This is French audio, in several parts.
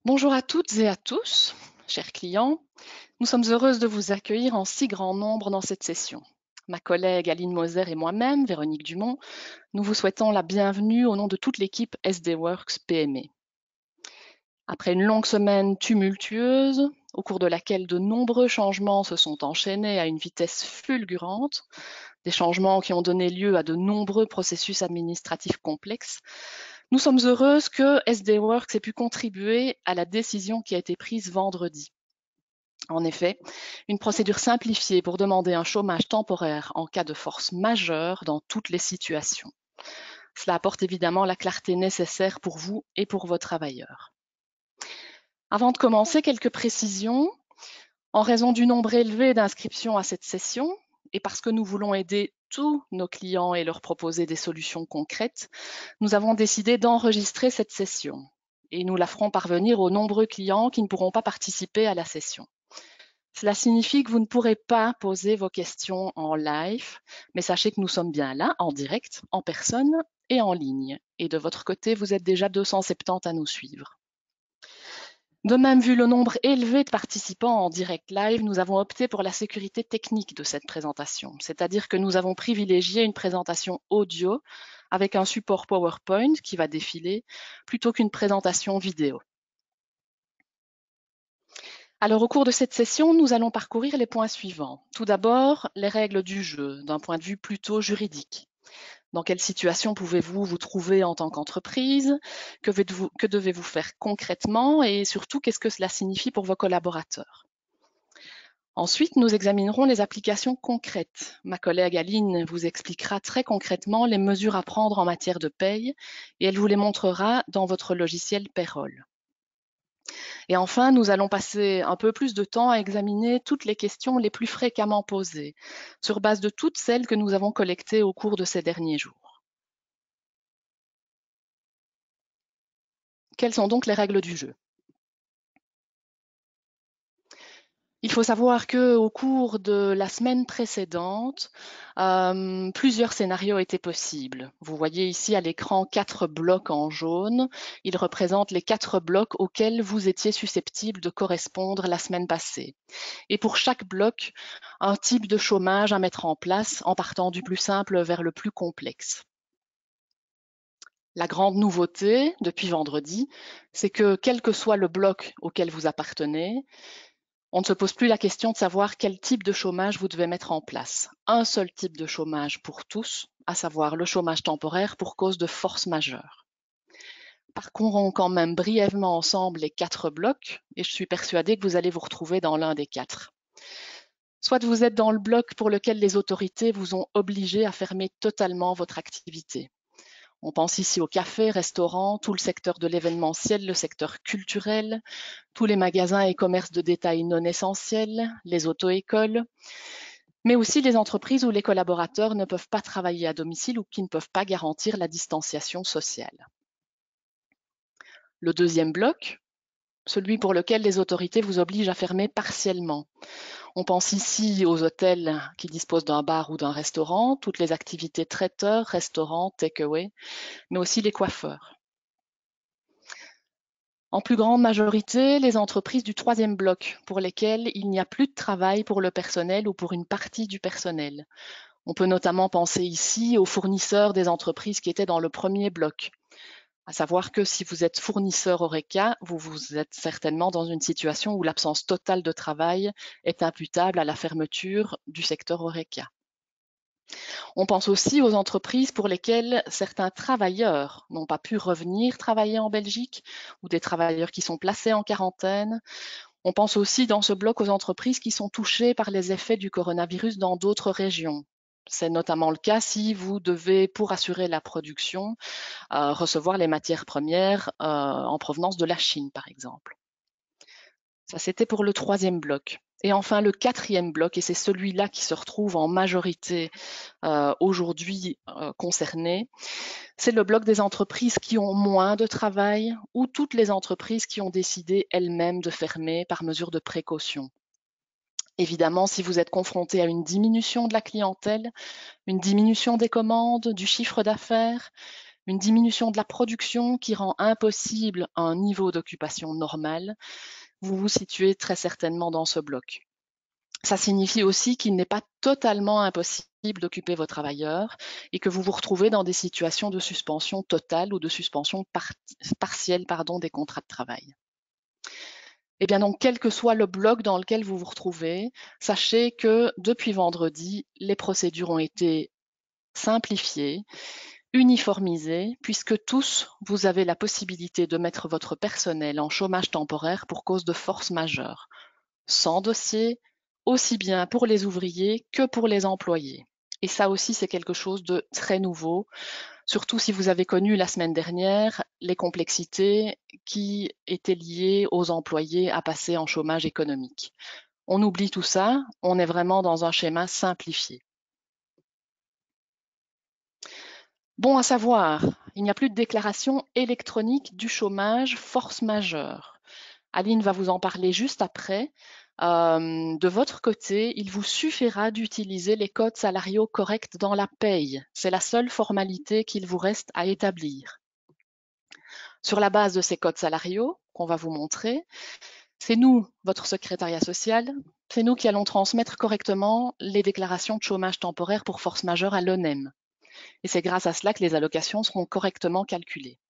Bonjour à toutes et à tous, chers clients. Nous sommes heureuses de vous accueillir en si grand nombre dans cette session. Ma collègue Aline Moser et moi-même, Véronique Dumont, nous vous souhaitons la bienvenue au nom de toute l'équipe SD Works PME. Après une longue semaine tumultueuse, au cours de laquelle de nombreux changements se sont enchaînés à une vitesse fulgurante, des changements qui ont donné lieu à de nombreux processus administratifs complexes, nous sommes heureuses que SD Works ait pu contribuer à la décision qui a été prise vendredi. En effet, une procédure simplifiée pour demander un chômage temporaire en cas de force majeure dans toutes les situations. Cela apporte évidemment la clarté nécessaire pour vous et pour vos travailleurs. Avant de commencer, quelques précisions. En raison du nombre élevé d'inscriptions à cette session, et parce que nous voulons aider tous nos clients et leur proposer des solutions concrètes, nous avons décidé d'enregistrer cette session et nous la ferons parvenir aux nombreux clients qui ne pourront pas participer à la session. Cela signifie que vous ne pourrez pas poser vos questions en live, mais sachez que nous sommes bien là, en direct, en personne et en ligne. Et de votre côté, vous êtes déjà 270 à nous suivre. De même, vu le nombre élevé de participants en direct live, nous avons opté pour la sécurité technique de cette présentation, c'est-à-dire que nous avons privilégié une présentation audio avec un support PowerPoint qui va défiler plutôt qu'une présentation vidéo. Alors, au cours de cette session, nous allons parcourir les points suivants. Tout d'abord, les règles du jeu, d'un point de vue plutôt juridique. Dans quelle situation pouvez-vous vous trouver en tant qu'entreprise? Que devez-vous faire concrètement? Et surtout, qu'est-ce que cela signifie pour vos collaborateurs? Ensuite, nous examinerons les applications concrètes. Ma collègue Aline vous expliquera très concrètement les mesures à prendre en matière de paye et elle vous les montrera dans votre logiciel Payroll. Et enfin, nous allons passer un peu plus de temps à examiner toutes les questions les plus fréquemment posées, sur base de toutes celles que nous avons collectées au cours de ces derniers jours. Quelles sont donc les règles du jeu? Il faut savoir qu'au cours de la semaine précédente, plusieurs scénarios étaient possibles. Vous voyez ici à l'écran 4 blocs en jaune. Ils représentent les 4 blocs auxquels vous étiez susceptible de correspondre la semaine passée. Et pour chaque bloc, un type de chômage à mettre en place en partant du plus simple vers le plus complexe. La grande nouveauté depuis vendredi, c'est que quel que soit le bloc auquel vous appartenez, on ne se pose plus la question de savoir quel type de chômage vous devez mettre en place. Un seul type de chômage pour tous, à savoir le chômage temporaire pour cause de force majeure. Parcourons quand même brièvement ensemble les 4 blocs et je suis persuadée que vous allez vous retrouver dans l'un des 4. Soit vous êtes dans le bloc pour lequel les autorités vous ont obligé à fermer totalement votre activité. On pense ici aux cafés, restaurants, tout le secteur de l'événementiel, le secteur culturel, tous les magasins et commerces de détail non essentiels, les auto-écoles, mais aussi les entreprises où les collaborateurs ne peuvent pas travailler à domicile ou qui ne peuvent pas garantir la distanciation sociale. Le deuxième bloc, celui pour lequel les autorités vous obligent à fermer partiellement. On pense ici aux hôtels qui disposent d'un bar ou d'un restaurant, toutes les activités traiteurs, restaurants, take-away, mais aussi les coiffeurs. En plus grande majorité, les entreprises du troisième bloc, pour lesquelles il n'y a plus de travail pour le personnel ou pour une partie du personnel. On peut notamment penser ici aux fournisseurs des entreprises qui étaient dans le premier bloc. À savoir que si vous êtes fournisseur Horeca, vous êtes certainement dans une situation où l'absence totale de travail est imputable à la fermeture du secteur Horeca. On pense aussi aux entreprises pour lesquelles certains travailleurs n'ont pas pu revenir travailler en Belgique ou des travailleurs qui sont placés en quarantaine. On pense aussi dans ce bloc aux entreprises qui sont touchées par les effets du coronavirus dans d'autres régions. C'est notamment le cas si vous devez, pour assurer la production, recevoir les matières premières en provenance de la Chine, par exemple. Ça, c'était pour le troisième bloc. Et enfin, le quatrième bloc, et c'est celui-là qui se retrouve en majorité aujourd'hui concerné, c'est le bloc des entreprises qui ont moins de travail ou toutes les entreprises qui ont décidé elles-mêmes de fermer par mesure de précaution. Évidemment, si vous êtes confronté à une diminution de la clientèle, une diminution des commandes, du chiffre d'affaires, une diminution de la production qui rend impossible un niveau d'occupation normal, vous vous situez très certainement dans ce bloc. Ça signifie aussi qu'il n'est pas totalement impossible d'occuper vos travailleurs et que vous vous retrouvez dans des situations de suspension totale ou de suspension partielle des contrats de travail. Eh bien donc, quel que soit le bloc dans lequel vous vous retrouvez, sachez que depuis vendredi, les procédures ont été simplifiées, uniformisées, puisque tous, vous avez la possibilité de mettre votre personnel en chômage temporaire pour cause de force majeure, sans dossier, aussi bien pour les ouvriers que pour les employés. Et ça aussi, c'est quelque chose de très nouveau, surtout si vous avez connu la semaine dernière les complexités qui étaient liées aux employés à passer en chômage économique. On oublie tout ça, on est vraiment dans un schéma simplifié. Bon à savoir, il n'y a plus de déclaration électronique du chômage force majeure. Aline va vous en parler juste après. De votre côté, il vous suffira d'utiliser les codes salariaux corrects dans la paye. C'est la seule formalité qu'il vous reste à établir. Sur la base de ces codes salariaux qu'on va vous montrer, c'est nous, votre secrétariat social, c'est nous qui allons transmettre correctement les déclarations de chômage temporaire pour force majeure à l'ONEM. Et c'est grâce à cela que les allocations seront correctement calculées.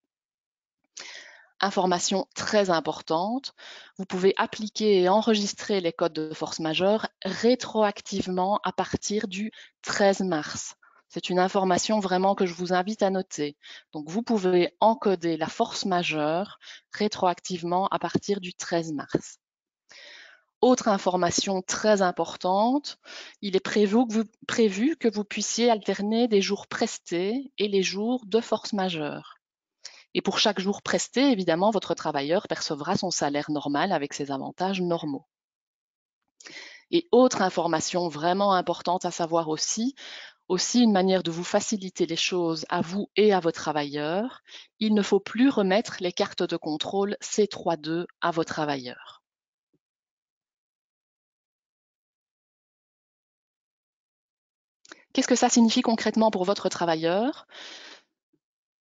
Information très importante, vous pouvez appliquer et enregistrer les codes de force majeure rétroactivement à partir du 13 mars. C'est une information vraiment que je vous invite à noter. Donc vous pouvez encoder la force majeure rétroactivement à partir du 13 mars. Autre information très importante, il est prévu que vous puissiez alterner des jours prestés et les jours de force majeure. Et pour chaque jour presté, évidemment, votre travailleur percevra son salaire normal avec ses avantages normaux. Et autre information vraiment importante à savoir aussi une manière de vous faciliter les choses à vous et à vos travailleurs, il ne faut plus remettre les cartes de contrôle C32 à vos travailleurs. Qu'est-ce que ça signifie concrètement pour votre travailleur?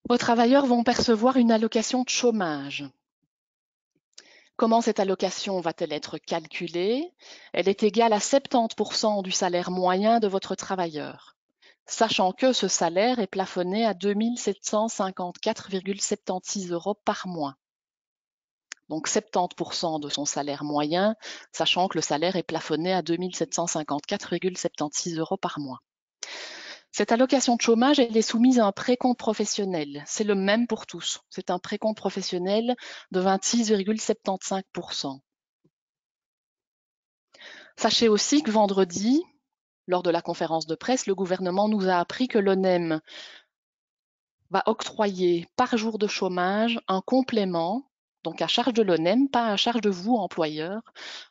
Vos travailleurs vont percevoir une allocation de chômage. Comment cette allocation va-t-elle être calculée? Elle est égale à 70% du salaire moyen de votre travailleur, sachant que ce salaire est plafonné à 2 754,76 € par mois. Donc 70% de son salaire moyen, sachant que le salaire est plafonné à 2 754,76 € par mois. Cette allocation de chômage, elle est soumise à un précompte professionnel. C'est le même pour tous. C'est un précompte professionnel de 26,75%. Sachez aussi que vendredi, lors de la conférence de presse, le gouvernement nous a appris que l'ONEM va octroyer par jour de chômage un complément, donc à charge de l'ONEM, pas à charge de vous, employeur,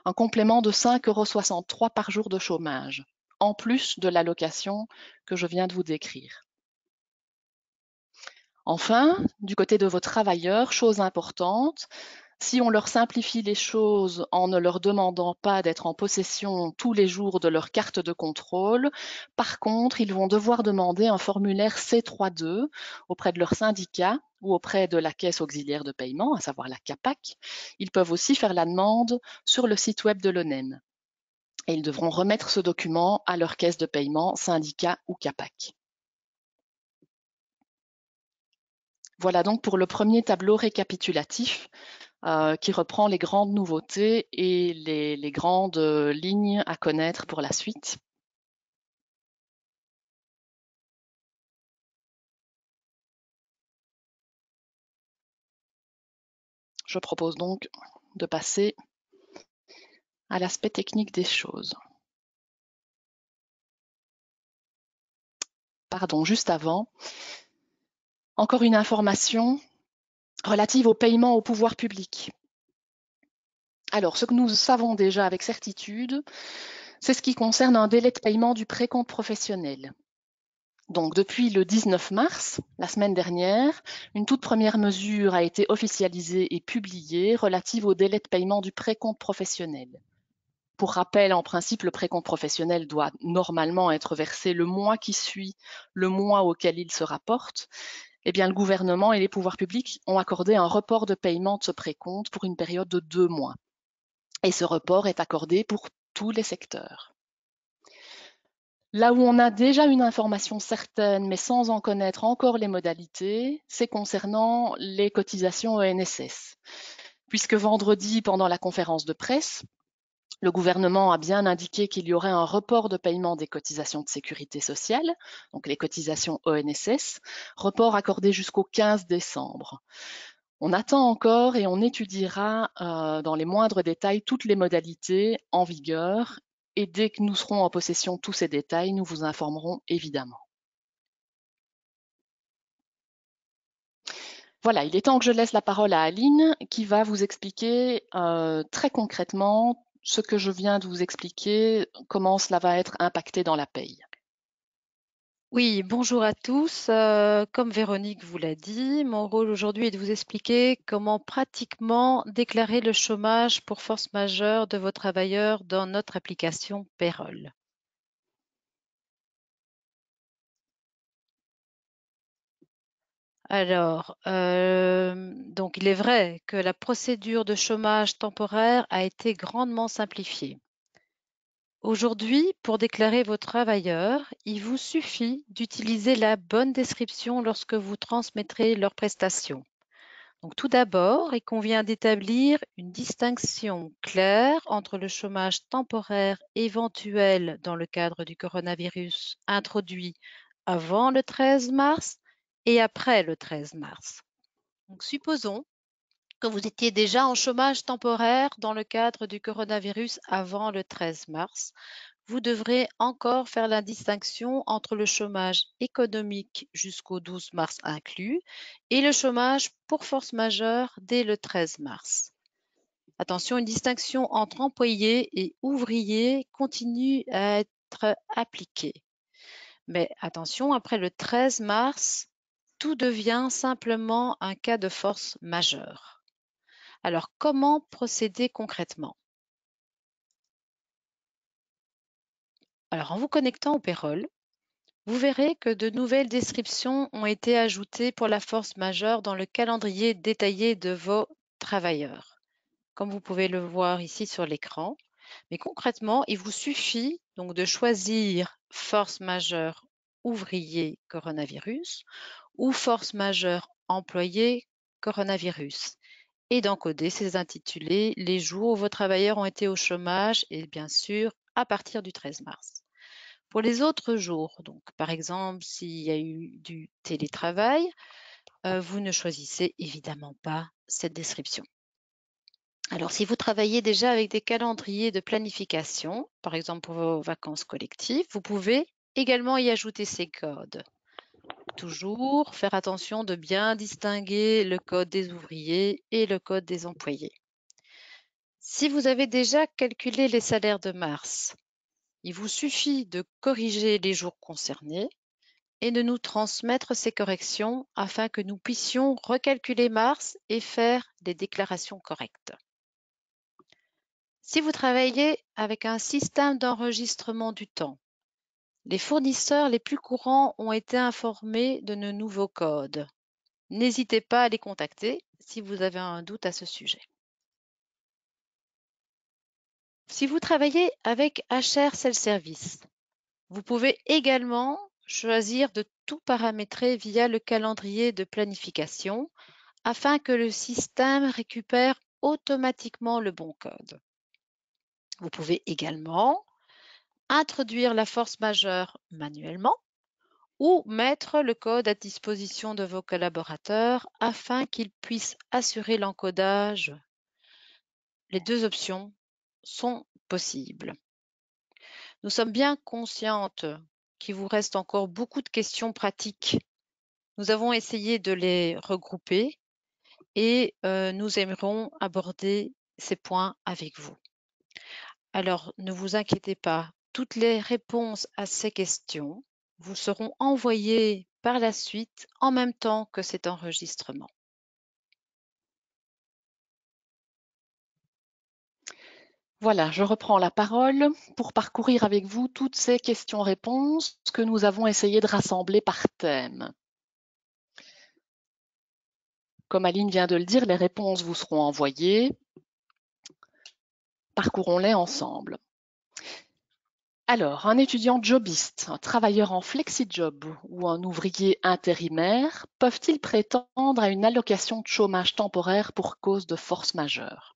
un complément de 5,63 € par jour de chômage, en plus de l'allocation que je viens de vous décrire. Enfin, du côté de vos travailleurs, chose importante, si on leur simplifie les choses en ne leur demandant pas d'être en possession tous les jours de leur carte de contrôle, par contre, ils vont devoir demander un formulaire C32 auprès de leur syndicat ou auprès de la caisse auxiliaire de paiement, à savoir la CAPAC. Ils peuvent aussi faire la demande sur le site web de l'ONEM. Et ils devront remettre ce document à leur caisse de paiement, syndicat ou CAPAC. Voilà donc pour le premier tableau récapitulatif qui reprend les grandes nouveautés et les grandes lignes à connaître pour la suite. Je propose donc de passer à l'aspect technique des choses. Pardon, juste avant, encore une information relative au paiement au pouvoir public. Alors, ce que nous savons déjà avec certitude, c'est ce qui concerne un délai de paiement du précompte professionnel. Donc, depuis le 19 mars, la semaine dernière, une toute première mesure a été officialisée et publiée relative au délai de paiement du précompte professionnel. Pour rappel, en principe, le précompte professionnel doit normalement être versé le mois qui suit le mois auquel il se rapporte. Eh bien, le gouvernement et les pouvoirs publics ont accordé un report de paiement de ce précompte pour une période de 2 mois. Et ce report est accordé pour tous les secteurs. Là où on a déjà une information certaine, mais sans en connaître encore les modalités, c'est concernant les cotisations ONSS. Puisque vendredi, pendant la conférence de presse, le gouvernement a bien indiqué qu'il y aurait un report de paiement des cotisations de sécurité sociale, donc les cotisations ONSS, report accordé jusqu'au 15 décembre. On attend encore et on étudiera dans les moindres détails toutes les modalités en vigueur et dès que nous serons en possession de tous ces détails, nous vous informerons évidemment. Voilà, il est temps que je laisse la parole à Aline qui va vous expliquer très concrètement ce que je viens de vous expliquer, comment cela va être impacté dans la paye. Oui, bonjour à tous. Comme Véronique vous l'a dit, mon rôle aujourd'hui est de vous expliquer comment pratiquement déclarer le chômage pour force majeure de vos travailleurs dans notre application Payroll. Alors, donc il est vrai que la procédure de chômage temporaire a été grandement simplifiée. Aujourd'hui, pour déclarer vos travailleurs, il vous suffit d'utiliser la bonne description lorsque vous transmettrez leurs prestations. Donc, tout d'abord, il convient d'établir une distinction claire entre le chômage temporaire éventuel dans le cadre du coronavirus introduit avant le 13 mars et après le 13 mars. Donc, supposons que vous étiez déjà en chômage temporaire dans le cadre du coronavirus avant le 13 mars. Vous devrez encore faire la distinction entre le chômage économique jusqu'au 12 mars inclus et le chômage pour force majeure dès le 13 mars. Attention, une distinction entre employés et ouvriers continue à être appliquée. Mais attention, après le 13 mars, tout devient simplement un cas de force majeure. Alors, comment procéder concrètement? Alors, en vous connectant au Payroll, vous verrez que de nouvelles descriptions ont été ajoutées pour la force majeure dans le calendrier détaillé de vos travailleurs, comme vous pouvez le voir ici sur l'écran. Mais concrètement, il vous suffit donc de choisir force majeure ouvrier coronavirus ou force majeure employé coronavirus et d'encoder ces intitulés les jours où vos travailleurs ont été au chômage et bien sûr à partir du 13 mars. Pour les autres jours, donc par exemple s'il y a eu du télétravail, vous ne choisissez évidemment pas cette description. Alors si vous travaillez déjà avec des calendriers de planification, par exemple pour vos vacances collectives, vous pouvez également y ajouter ces codes. Toujours faire attention de bien distinguer le code des ouvriers et le code des employés. Si vous avez déjà calculé les salaires de mars, il vous suffit de corriger les jours concernés et de nous transmettre ces corrections afin que nous puissions recalculer mars et faire des déclarations correctes. Si vous travaillez avec un système d'enregistrement du temps, les fournisseurs les plus courants ont été informés de nos nouveaux codes. N'hésitez pas à les contacter si vous avez un doute à ce sujet. Si vous travaillez avec HR Self-Service, vous pouvez également choisir de tout paramétrer via le calendrier de planification afin que le système récupère automatiquement le bon code. Vous pouvez également introduire la force majeure manuellement ou mettre le code à disposition de vos collaborateurs afin qu'ils puissent assurer l'encodage. Les deux options sont possibles. Nous sommes bien conscientes qu'il vous reste encore beaucoup de questions pratiques. Nous avons essayé de les regrouper et nous aimerons aborder ces points avec vous. Alors, ne vous inquiétez pas, toutes les réponses à ces questions vous seront envoyées par la suite en même temps que cet enregistrement. Voilà, je reprends la parole pour parcourir avec vous toutes ces questions-réponses que nous avons essayé de rassembler par thème. Comme Aline vient de le dire, les réponses vous seront envoyées. Parcourons-les ensemble. Alors, un étudiant jobiste, un travailleur en flexi-job ou un ouvrier intérimaire peuvent-ils prétendre à une allocation de chômage temporaire pour cause de force majeure?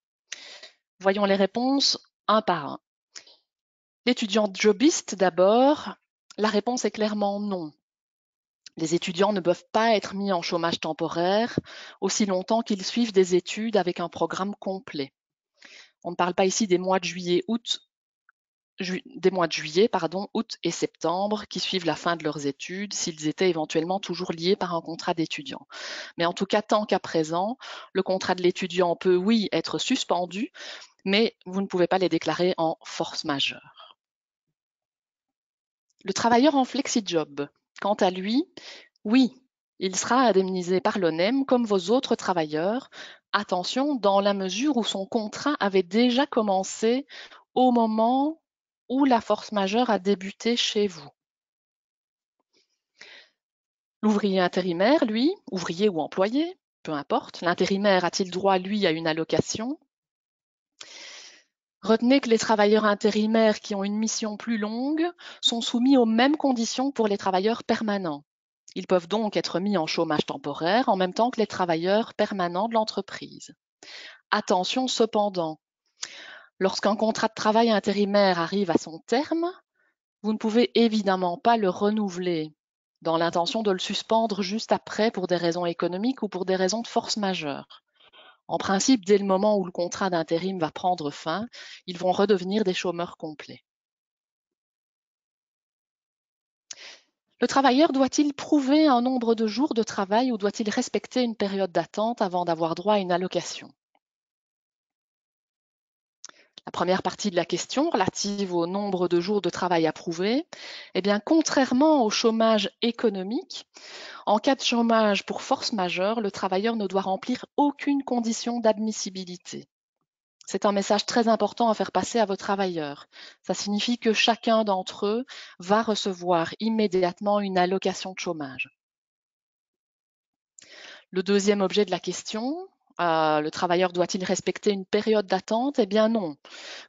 Voyons les réponses un par un. L'étudiant jobiste d'abord, la réponse est clairement non. Les étudiants ne peuvent pas être mis en chômage temporaire aussi longtemps qu'ils suivent des études avec un programme complet. On ne parle pas ici des mois de juillet, août août et septembre, qui suivent la fin de leurs études, s'ils étaient éventuellement toujours liés par un contrat d'étudiant. Mais en tout cas, tant qu'à présent, le contrat de l'étudiant peut, oui, être suspendu, mais vous ne pouvez pas les déclarer en force majeure. Le travailleur en flexi-job, quant à lui, oui, il sera indemnisé par l'ONEM comme vos autres travailleurs. Attention, dans la mesure où son contrat avait déjà commencé au moment où la force majeure a débuté chez vous. L'ouvrier intérimaire, lui, ouvrier ou employé, peu importe, l'intérimaire a-t-il droit, lui, à une allocation? Retenez que les travailleurs intérimaires qui ont une mission plus longue sont soumis aux mêmes conditions que pour les travailleurs permanents. Ils peuvent donc être mis en chômage temporaire en même temps que les travailleurs permanents de l'entreprise. Attention cependant, lorsqu'un contrat de travail intérimaire arrive à son terme, vous ne pouvez évidemment pas le renouveler dans l'intention de le suspendre juste après pour des raisons économiques ou pour des raisons de force majeure. En principe, dès le moment où le contrat d'intérim va prendre fin, ils vont redevenir des chômeurs complets. Le travailleur doit-il prouver un nombre de jours de travail ou doit-il respecter une période d'attente avant d'avoir droit à une allocation? La première partie de la question, relative au nombre de jours de travail à prouver, eh bien, contrairement au chômage économique, en cas de chômage pour force majeure, le travailleur ne doit remplir aucune condition d'admissibilité. C'est un message très important à faire passer à vos travailleurs. Ça signifie que chacun d'entre eux va recevoir immédiatement une allocation de chômage. Le deuxième objet de la question, le travailleur doit-il respecter une période d'attente? Eh bien non.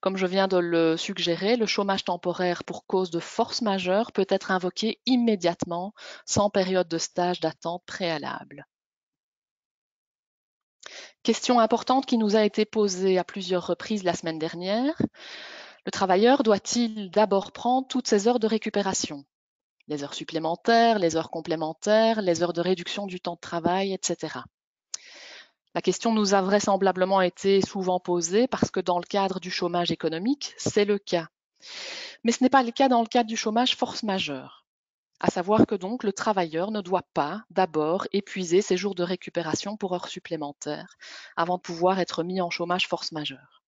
Comme je viens de le suggérer, le chômage temporaire pour cause de force majeure peut être invoqué immédiatement, sans période de stage d'attente préalable. Question importante qui nous a été posée à plusieurs reprises la semaine dernière. Le travailleur doit-il d'abord prendre toutes ses heures de récupération? Les heures supplémentaires, les heures complémentaires, les heures de réduction du temps de travail, etc. La question nous a vraisemblablement été souvent posée parce que dans le cadre du chômage économique, c'est le cas. Mais ce n'est pas le cas dans le cadre du chômage force majeure. À savoir que donc le travailleur ne doit pas d'abord épuiser ses jours de récupération pour heures supplémentaires avant de pouvoir être mis en chômage force majeure.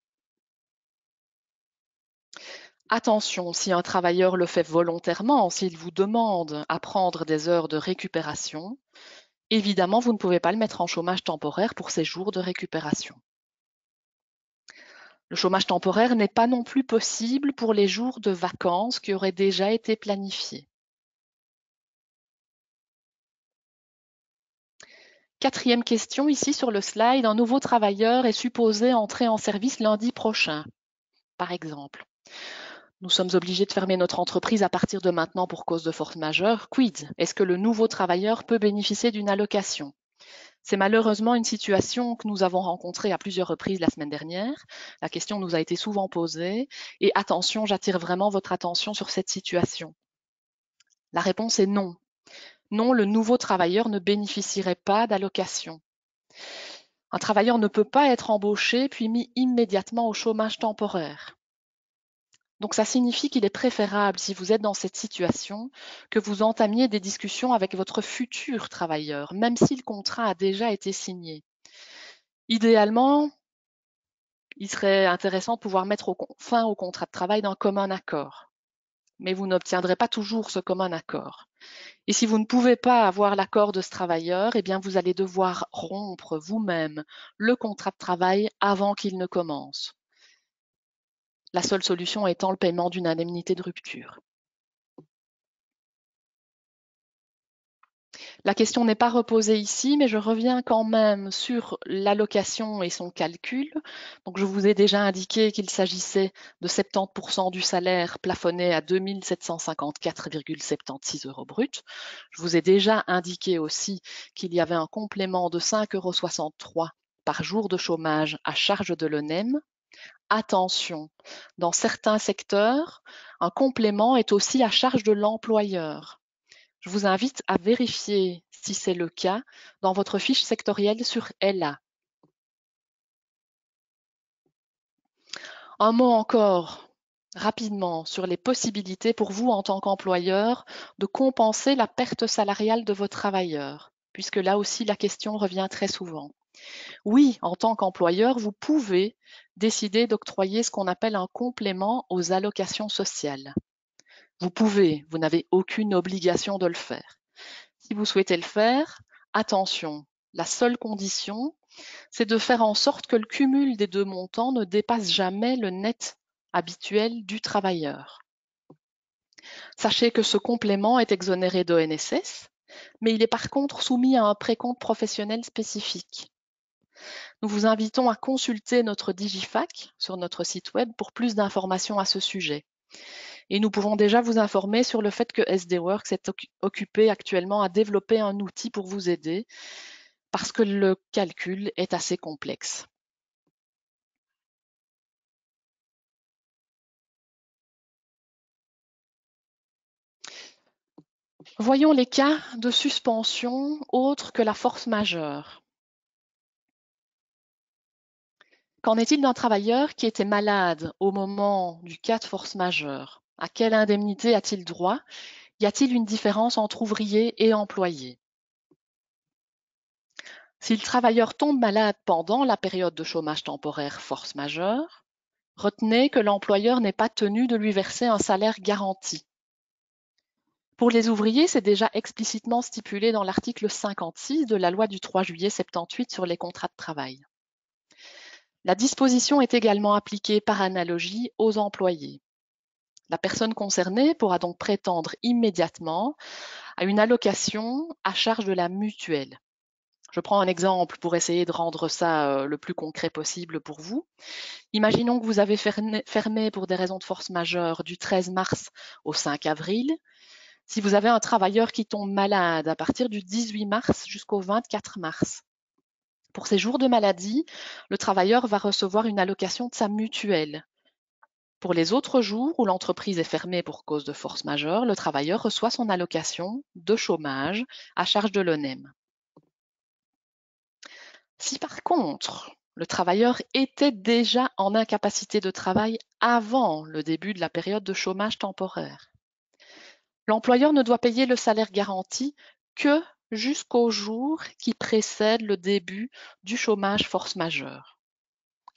Attention, si un travailleur le fait volontairement, s'il vous demande à prendre des heures de récupération, évidemment, vous ne pouvez pas le mettre en chômage temporaire pour ces jours de récupération. Le chômage temporaire n'est pas non plus possible pour les jours de vacances qui auraient déjà été planifiés. Quatrième question ici sur le slide, un nouveau travailleur est supposé entrer en service lundi prochain, par exemple. Nous sommes obligés de fermer notre entreprise à partir de maintenant pour cause de force majeure. Quid? Est-ce que le nouveau travailleur peut bénéficier d'une allocation? C'est malheureusement une situation que nous avons rencontrée à plusieurs reprises la semaine dernière. La question nous a été souvent posée. Et attention, j'attire vraiment votre attention sur cette situation. La réponse est non. Non, le nouveau travailleur ne bénéficierait pas d'allocation. Un travailleur ne peut pas être embauché puis mis immédiatement au chômage temporaire. Donc ça signifie qu'il est préférable, si vous êtes dans cette situation, que vous entamiez des discussions avec votre futur travailleur, même si le contrat a déjà été signé. Idéalement, il serait intéressant de pouvoir mettre fin au contrat de travail d'un commun accord. Mais vous n'obtiendrez pas toujours ce commun accord. Et si vous ne pouvez pas avoir l'accord de ce travailleur, eh bien vous allez devoir rompre vous-même le contrat de travail avant qu'il ne commence. La seule solution étant le paiement d'une indemnité de rupture. La question n'est pas reposée ici, mais je reviens quand même sur l'allocation et son calcul. Donc, je vous ai déjà indiqué qu'il s'agissait de 70% du salaire plafonné à 2 754,76 euros bruts. Je vous ai déjà indiqué aussi qu'il y avait un complément de 5,63 euros par jour de chômage à charge de l'ONEM. Attention, dans certains secteurs, un complément est aussi à charge de l'employeur. Je vous invite à vérifier si c'est le cas dans votre fiche sectorielle sur LA. Un mot encore, rapidement, sur les possibilités pour vous en tant qu'employeur de compenser la perte salariale de vos travailleurs, puisque là aussi la question revient très souvent. Oui, en tant qu'employeur, vous pouvez décider d'octroyer ce qu'on appelle un complément aux allocations sociales. Vous pouvez, vous n'avez aucune obligation de le faire. Si vous souhaitez le faire, attention, la seule condition, c'est de faire en sorte que le cumul des deux montants ne dépasse jamais le net habituel du travailleur. Sachez que ce complément est exonéré d'ONSS, mais il est par contre soumis à un précompte professionnel spécifique. Nous vous invitons à consulter notre Digifac sur notre site web pour plus d'informations à ce sujet. Et nous pouvons déjà vous informer sur le fait que SD-Works est occupé actuellement à développer un outil pour vous aider parce que le calcul est assez complexe. Voyons les cas de suspension autres que la force majeure. Qu'en est-il d'un travailleur qui était malade au moment du cas de force majeure? À quelle indemnité a-t-il droit? Y a-t-il une différence entre ouvrier et employé? Si le travailleur tombe malade pendant la période de chômage temporaire force majeure, retenez que l'employeur n'est pas tenu de lui verser un salaire garanti. Pour les ouvriers, c'est déjà explicitement stipulé dans l'article 56 de la loi du 3 juillet 78 sur les contrats de travail. La disposition est également appliquée par analogie aux employés. La personne concernée pourra donc prétendre immédiatement à une allocation à charge de la mutuelle. Je prends un exemple pour essayer de rendre ça le plus concret possible pour vous. Imaginons que vous avez fermé pour des raisons de force majeure du 13 mars au 5 avril. Si vous avez un travailleur qui tombe malade à partir du 18 mars jusqu'au 24 mars, pour ces jours de maladie, le travailleur va recevoir une allocation de sa mutuelle. Pour les autres jours où l'entreprise est fermée pour cause de force majeure, le travailleur reçoit son allocation de chômage à charge de l'ONEM. Si par contre, le travailleur était déjà en incapacité de travail avant le début de la période de chômage temporaire, l'employeur ne doit payer le salaire garanti que jusqu'au jour qui précède le début du chômage force majeure.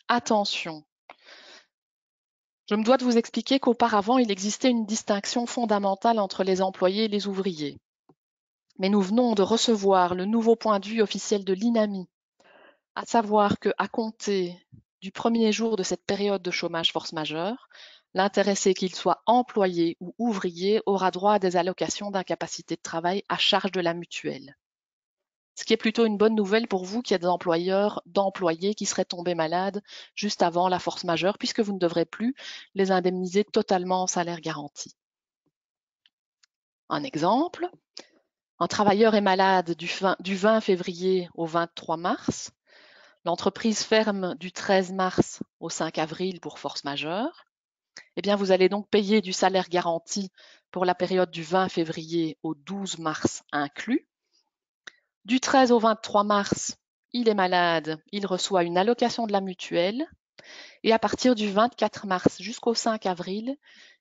Attention, je me dois de vous expliquer qu'auparavant, il existait une distinction fondamentale entre les employés et les ouvriers. Mais nous venons de recevoir le nouveau point de vue officiel de l'INAMI, à savoir qu'à compter du premier jour de cette période de chômage force majeure, l'intéressé, qu'il soit employé ou ouvrier, aura droit à des allocations d'incapacité de travail à charge de la mutuelle. Ce qui est plutôt une bonne nouvelle pour vous qui êtes employeur d'employés qui seraient tombés malades juste avant la force majeure, puisque vous ne devrez plus les indemniser totalement en salaire garanti. Un exemple, un travailleur est malade du 20 février au 23 mars. L'entreprise ferme du 13 mars au 5 avril pour force majeure. Eh bien, vous allez donc payer du salaire garanti pour la période du 20 février au 12 mars inclus. Du 13 au 23 mars, il est malade, il reçoit une allocation de la mutuelle. Et à partir du 24 mars jusqu'au 5 avril,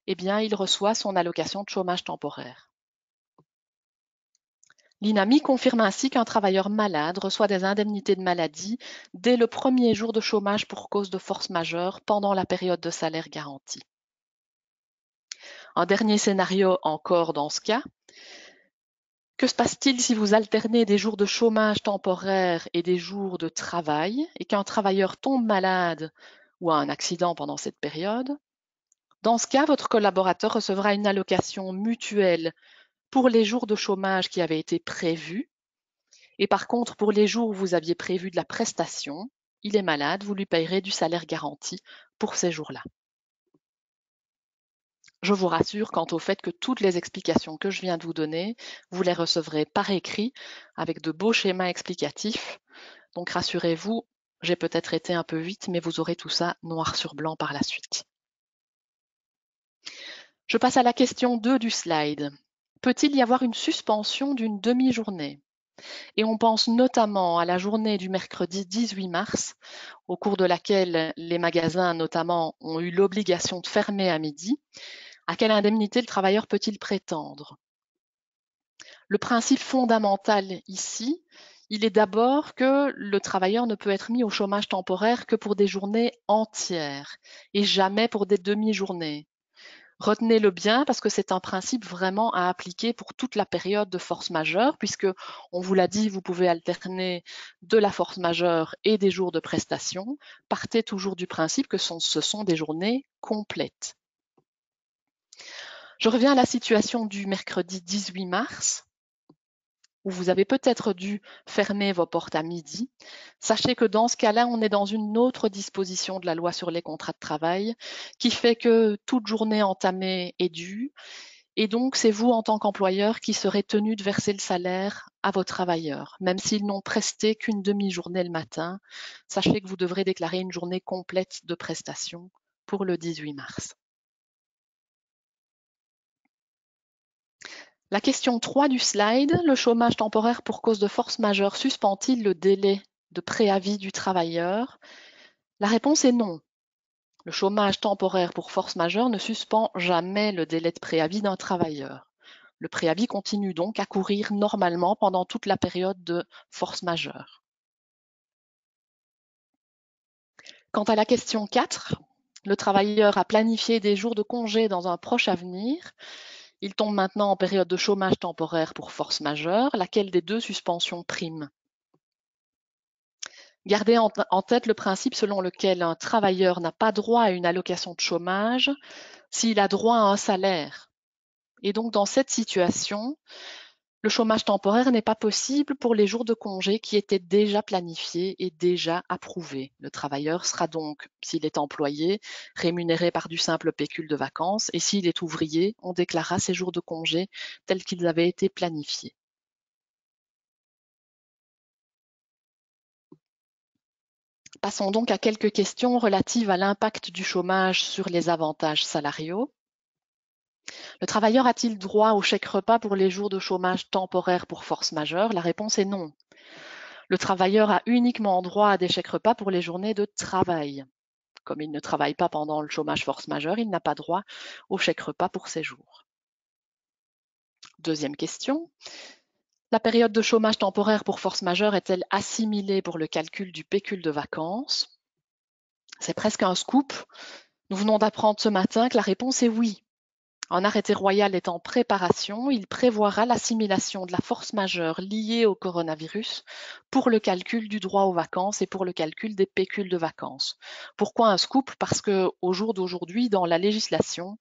eh bien, il reçoit son allocation de chômage temporaire. L'INAMI confirme ainsi qu'un travailleur malade reçoit des indemnités de maladie dès le premier jour de chômage pour cause de force majeure pendant la période de salaire garanti. Un dernier scénario encore dans ce cas. Que se passe-t-il si vous alternez des jours de chômage temporaire et des jours de travail et qu'un travailleur tombe malade ou a un accident pendant cette période? Dans ce cas, votre collaborateur recevra une allocation mutuelle pour les jours de chômage qui avaient été prévus. Et par contre, pour les jours où vous aviez prévu de la prestation, il est malade, vous lui payerez du salaire garanti pour ces jours-là. Je vous rassure quant au fait que toutes les explications que je viens de vous donner, vous les recevrez par écrit avec de beaux schémas explicatifs. Donc rassurez-vous, j'ai peut-être été un peu vite, mais vous aurez tout ça noir sur blanc par la suite. Je passe à la question 2 du slide. Peut-il y avoir une suspension d'une demi-journée? Et on pense notamment à la journée du mercredi 18 mars, au cours de laquelle les magasins notamment ont eu l'obligation de fermer à midi. À quelle indemnité le travailleur peut-il prétendre? Le principe fondamental ici, il est d'abord que le travailleur ne peut être mis au chômage temporaire que pour des journées entières et jamais pour des demi-journées. Retenez-le bien parce que c'est un principe vraiment à appliquer pour toute la période de force majeure, puisque, on vous l'a dit, vous pouvez alterner de la force majeure et des jours de prestation. Partez toujours du principe que ce sont des journées complètes. Je reviens à la situation du mercredi 18 mars, où vous avez peut-être dû fermer vos portes à midi. Sachez que dans ce cas-là, on est dans une autre disposition de la loi sur les contrats de travail qui fait que toute journée entamée est due. Et donc, c'est vous, en tant qu'employeur, qui serez tenu de verser le salaire à vos travailleurs, même s'ils n'ont presté qu'une demi-journée le matin. Sachez que vous devrez déclarer une journée complète de prestation pour le 18 mars. La question 3 du slide, le chômage temporaire pour cause de force majeure suspend-il le délai de préavis du travailleur? La réponse est non. Le chômage temporaire pour force majeure ne suspend jamais le délai de préavis d'un travailleur. Le préavis continue donc à courir normalement pendant toute la période de force majeure. Quant à la question 4, le travailleur a planifié des jours de congé dans un proche avenir. Il tombe maintenant en période de chômage temporaire pour force majeure. Laquelle des deux suspensions prime? Gardez en tête le principe selon lequel un travailleur n'a pas droit à une allocation de chômage s'il a droit à un salaire. Et donc, dans cette situation, le chômage temporaire n'est pas possible pour les jours de congé qui étaient déjà planifiés et déjà approuvés. Le travailleur sera donc, s'il est employé, rémunéré par du simple pécule de vacances, et s'il est ouvrier, on déclarera ses jours de congé tels qu'ils avaient été planifiés. Passons donc à quelques questions relatives à l'impact du chômage sur les avantages salariaux. Le travailleur a-t-il droit au chèque repas pour les jours de chômage temporaire pour force majeure? La réponse est non. Le travailleur a uniquement droit à des chèques repas pour les journées de travail. Comme il ne travaille pas pendant le chômage force majeure, il n'a pas droit au chèque repas pour ces jours. Deuxième question. La période de chômage temporaire pour force majeure est-elle assimilée pour le calcul du pécule de vacances? C'est presque un scoop. Nous venons d'apprendre ce matin que la réponse est oui. Un arrêté royal est en préparation. Il prévoira l'assimilation de la force majeure liée au coronavirus pour le calcul du droit aux vacances et pour le calcul des pécules de vacances. Pourquoi un scoop? Parce qu'au jour d'aujourd'hui, dans la législation,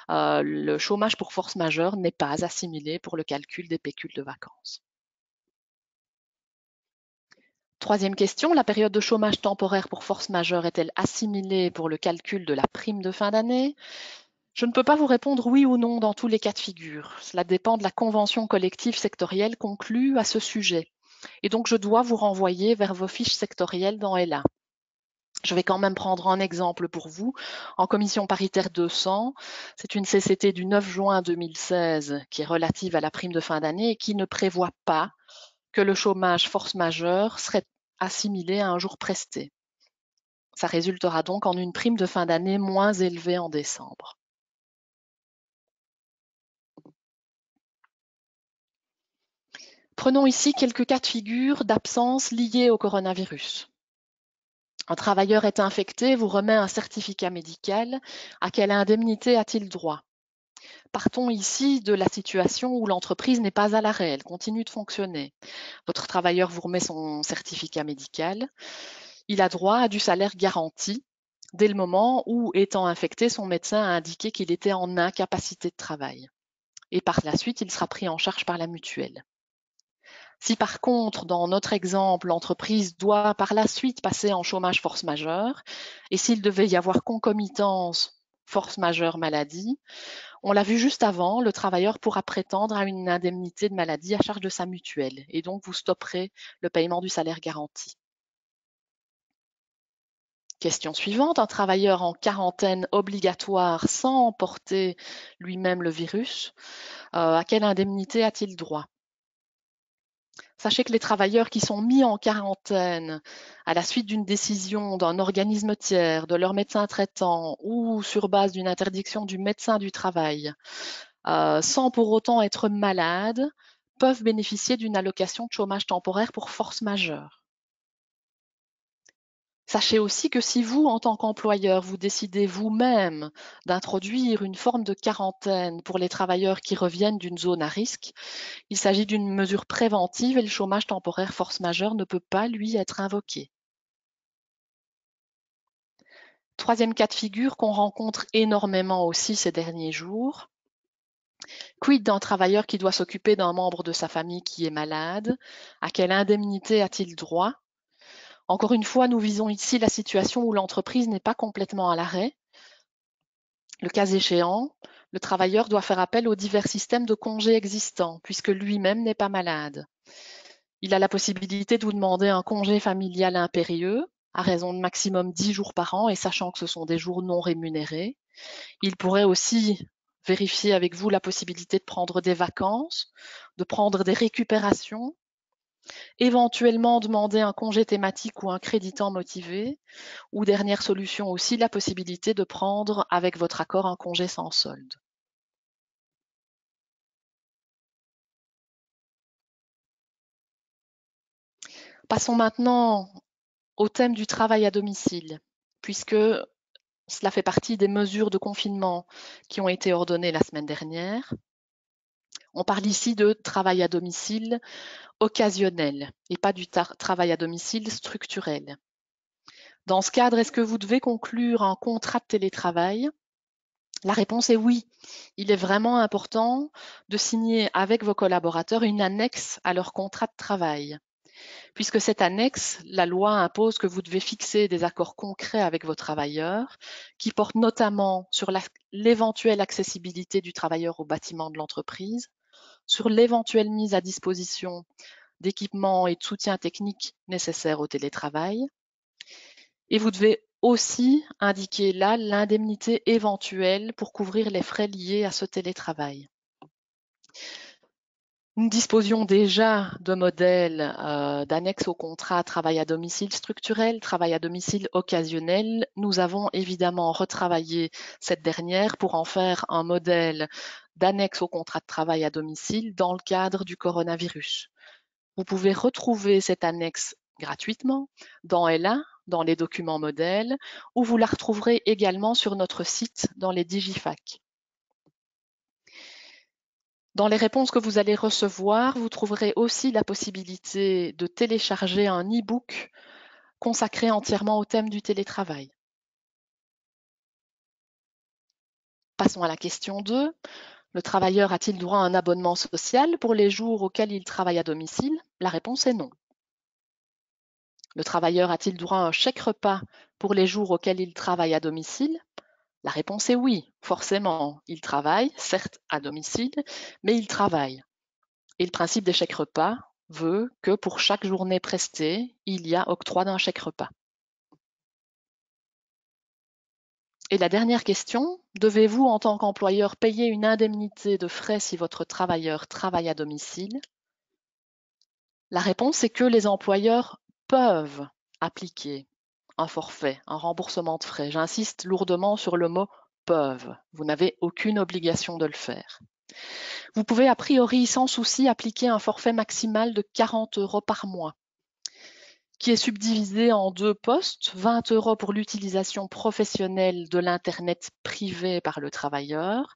le chômage pour force majeure n'est pas assimilé pour le calcul des pécules de vacances. Troisième question, la période de chômage temporaire pour force majeure est-elle assimilée pour le calcul de la prime de fin d'année? Je ne peux pas vous répondre oui ou non dans tous les cas de figure. Cela dépend de la convention collective sectorielle conclue à ce sujet. Et donc, je dois vous renvoyer vers vos fiches sectorielles dans LA. Je vais quand même prendre un exemple pour vous. En commission paritaire 200, c'est une CCT du 9 juin 2016 qui est relative à la prime de fin d'année et qui ne prévoit pas que le chômage force majeure serait assimilé à un jour presté. Ça résultera donc en une prime de fin d'année moins élevée en décembre. Prenons ici quelques cas de figure d'absence liés au coronavirus. Un travailleur est infecté, vous remet un certificat médical. À quelle indemnité a-t-il droit? Partons ici de la situation où l'entreprise n'est pas à l'arrêt, elle continue de fonctionner. Votre travailleur vous remet son certificat médical. Il a droit à du salaire garanti dès le moment où, étant infecté, son médecin a indiqué qu'il était en incapacité de travail. et par la suite, il sera pris en charge par la mutuelle. Si par contre, dans notre exemple, l'entreprise doit par la suite passer en chômage force majeure, et s'il devait y avoir concomitance force majeure maladie, on l'a vu juste avant, le travailleur pourra prétendre à une indemnité de maladie à charge de sa mutuelle, et donc vous stopperez le paiement du salaire garanti. Question suivante, un travailleur en quarantaine obligatoire sans porter lui-même le virus, à quelle indemnité a-t-il droit? Sachez que les travailleurs qui sont mis en quarantaine à la suite d'une décision d'un organisme tiers, de leur médecin traitant ou sur base d'une interdiction du médecin du travail, sans pour autant être malades, peuvent bénéficier d'une allocation de chômage temporaire pour force majeure. Sachez aussi que si vous, en tant qu'employeur, vous décidez vous-même d'introduire une forme de quarantaine pour les travailleurs qui reviennent d'une zone à risque, il s'agit d'une mesure préventive et le chômage temporaire force majeure ne peut pas, lui, être invoqué. Troisième cas de figure qu'on rencontre énormément aussi ces derniers jours. Quid d'un travailleur qui doit s'occuper d'un membre de sa famille qui est malade? À quelle indemnité a-t-il droit? Encore une fois, nous visons ici la situation où l'entreprise n'est pas complètement à l'arrêt. Le cas échéant, le travailleur doit faire appel aux divers systèmes de congés existants, puisque lui-même n'est pas malade. Il a la possibilité de vous demander un congé familial impérieux, à raison de maximum 10 jours par an, et sachant que ce sont des jours non rémunérés. Il pourrait aussi vérifier avec vous la possibilité de prendre des vacances, de prendre des récupérations, éventuellement demander un congé thématique ou un crédit temps motivé, ou dernière solution aussi, la possibilité de prendre avec votre accord un congé sans solde. Passons maintenant au thème du travail à domicile, puisque cela fait partie des mesures de confinement qui ont été ordonnées la semaine dernière. On parle ici de travail à domicile occasionnel et pas du travail à domicile structurel. Dans ce cadre, est-ce que vous devez conclure un contrat de télétravail? La réponse est oui. Il est vraiment important de signer avec vos collaborateurs une annexe à leur contrat de travail. Puisque cette annexe, la loi impose que vous devez fixer des accords concrets avec vos travailleurs qui portent notamment sur l'éventuelle accessibilité du travailleur au bâtiment de l'entreprise, sur l'éventuelle mise à disposition d'équipements et de soutien technique nécessaires au télétravail. Et vous devez aussi indiquer là l'indemnité éventuelle pour couvrir les frais liés à ce télétravail. Nous disposions déjà de modèles d'annexes au contrat travail à domicile structurel, travail à domicile occasionnel. Nous avons évidemment retravaillé cette dernière pour en faire un modèle d'annexe au contrat de travail à domicile dans le cadre du coronavirus. Vous pouvez retrouver cette annexe gratuitement dans L1, dans les documents modèles, ou vous la retrouverez également sur notre site dans les Digifac. Dans les réponses que vous allez recevoir, vous trouverez aussi la possibilité de télécharger un e-book consacré entièrement au thème du télétravail. Passons à la question 2. Le travailleur a-t-il droit à un abonnement social pour les jours auxquels il travaille à domicile? La réponse est non. Le travailleur a-t-il droit à un chèque repas pour les jours auxquels il travaille à domicile? La réponse est oui, forcément. Il travaille, certes à domicile, mais il travaille. Et le principe des chèques repas veut que pour chaque journée prestée, il y a octroi d'un chèque repas. Et la dernière question, devez-vous en tant qu'employeur payer une indemnité de frais si votre travailleur travaille à domicile? La réponse est que les employeurs peuvent appliquer un forfait, un remboursement de frais. J'insiste lourdement sur le mot peuvent. Vous n'avez aucune obligation de le faire. Vous pouvez a priori sans souci appliquer un forfait maximal de 40 € par mois, qui est subdivisé en 2 postes, 20 € pour l'utilisation professionnelle de l'Internet privé par le travailleur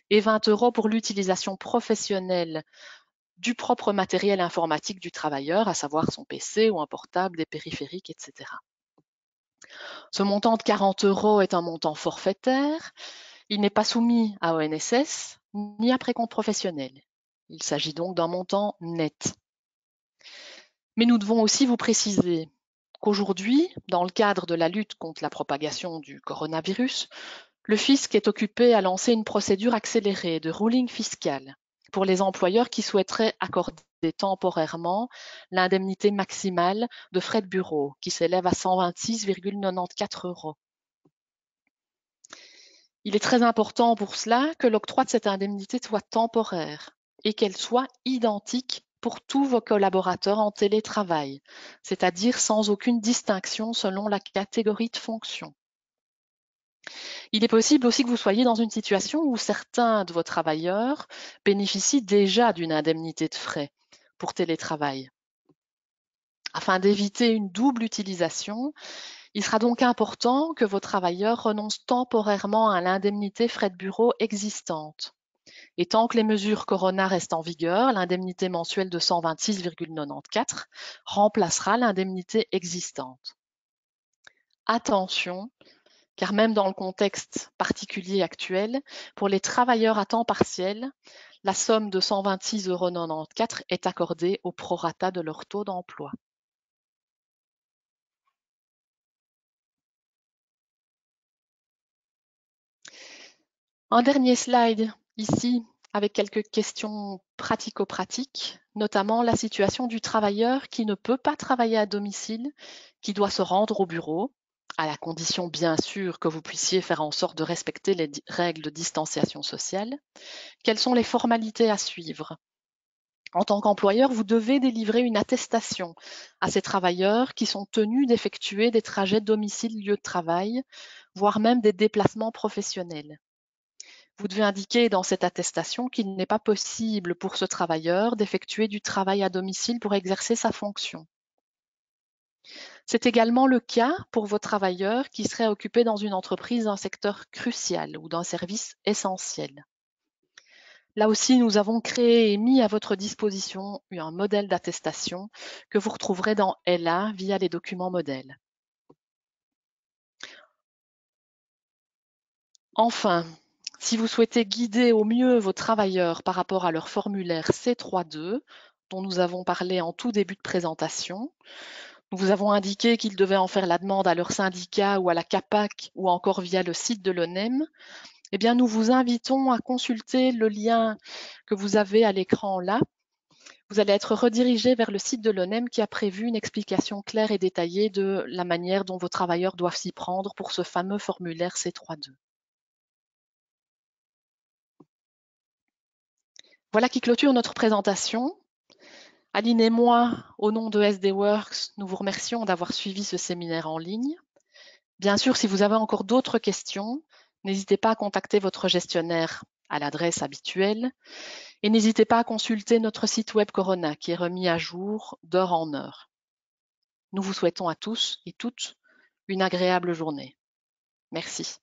et 20 € pour l'utilisation professionnelle du propre matériel informatique du travailleur, à savoir son PC ou un portable, des périphériques, etc. Ce montant de 40 € est un montant forfaitaire. Il n'est pas soumis à ONSS ni à précompte professionnel. Il s'agit donc d'un montant net. Mais nous devons aussi vous préciser qu'aujourd'hui, dans le cadre de la lutte contre la propagation du coronavirus, le fisc est occupé à lancer une procédure accélérée de ruling fiscal pour les employeurs qui souhaiteraient accorder temporairement l'indemnité maximale de frais de bureau qui s'élève à 126,94 €. Il est très important pour cela que l'octroi de cette indemnité soit temporaire et qu'elle soit identique pour tous vos collaborateurs en télétravail, c'est-à-dire sans aucune distinction selon la catégorie de fonction. Il est possible aussi que vous soyez dans une situation où certains de vos travailleurs bénéficient déjà d'une indemnité de frais pour télétravail. Afin d'éviter une double utilisation, il sera donc important que vos travailleurs renoncent temporairement à l'indemnité frais de bureau existante. Et tant que les mesures Corona restent en vigueur, l'indemnité mensuelle de 126,94 € remplacera l'indemnité existante. Attention, car même dans le contexte particulier actuel, pour les travailleurs à temps partiel, la somme de 126,94 € est accordée au prorata de leur taux d'emploi. Un dernier slide ici avec quelques questions pratico-pratiques, notamment la situation du travailleur qui ne peut pas travailler à domicile, qui doit se rendre au bureau, à la condition bien sûr que vous puissiez faire en sorte de respecter les règles de distanciation sociale. Quelles sont les formalités à suivre? En tant qu'employeur, vous devez délivrer une attestation à ces travailleurs qui sont tenus d'effectuer des trajets domicile-lieu de travail, voire même des déplacements professionnels. Vous devez indiquer dans cette attestation qu'il n'est pas possible pour ce travailleur d'effectuer du travail à domicile pour exercer sa fonction. C'est également le cas pour vos travailleurs qui seraient occupés dans une entreprise d'un secteur crucial ou d'un service essentiel. Là aussi, nous avons créé et mis à votre disposition un modèle d'attestation que vous retrouverez dans ELA via les documents modèles. Enfin, si vous souhaitez guider au mieux vos travailleurs par rapport à leur formulaire C32, dont nous avons parlé en tout début de présentation, nous vous avons indiqué qu'ils devaient en faire la demande à leur syndicat ou à la CAPAC ou encore via le site de l'ONEM, eh bien, nous vous invitons à consulter le lien que vous avez à l'écran là. Vous allez être redirigé vers le site de l'ONEM qui a prévu une explication claire et détaillée de la manière dont vos travailleurs doivent s'y prendre pour ce fameux formulaire C32. Voilà qui clôture notre présentation. Aline et moi, au nom de SD Works, nous vous remercions d'avoir suivi ce séminaire en ligne. Bien sûr, si vous avez encore d'autres questions, n'hésitez pas à contacter votre gestionnaire à l'adresse habituelle et n'hésitez pas à consulter notre site web Corona qui est remis à jour d'heure en heure. Nous vous souhaitons à tous et toutes une agréable journée. Merci.